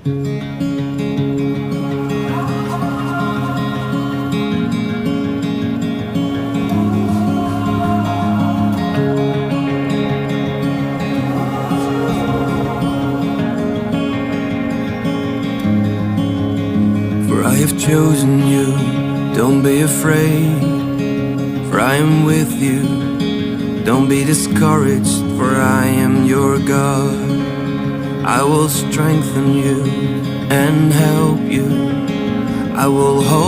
For I have chosen you, don't be afraid, for I am with you. Don't be discouraged, for I am your God. I will strengthen you and help you. I will hold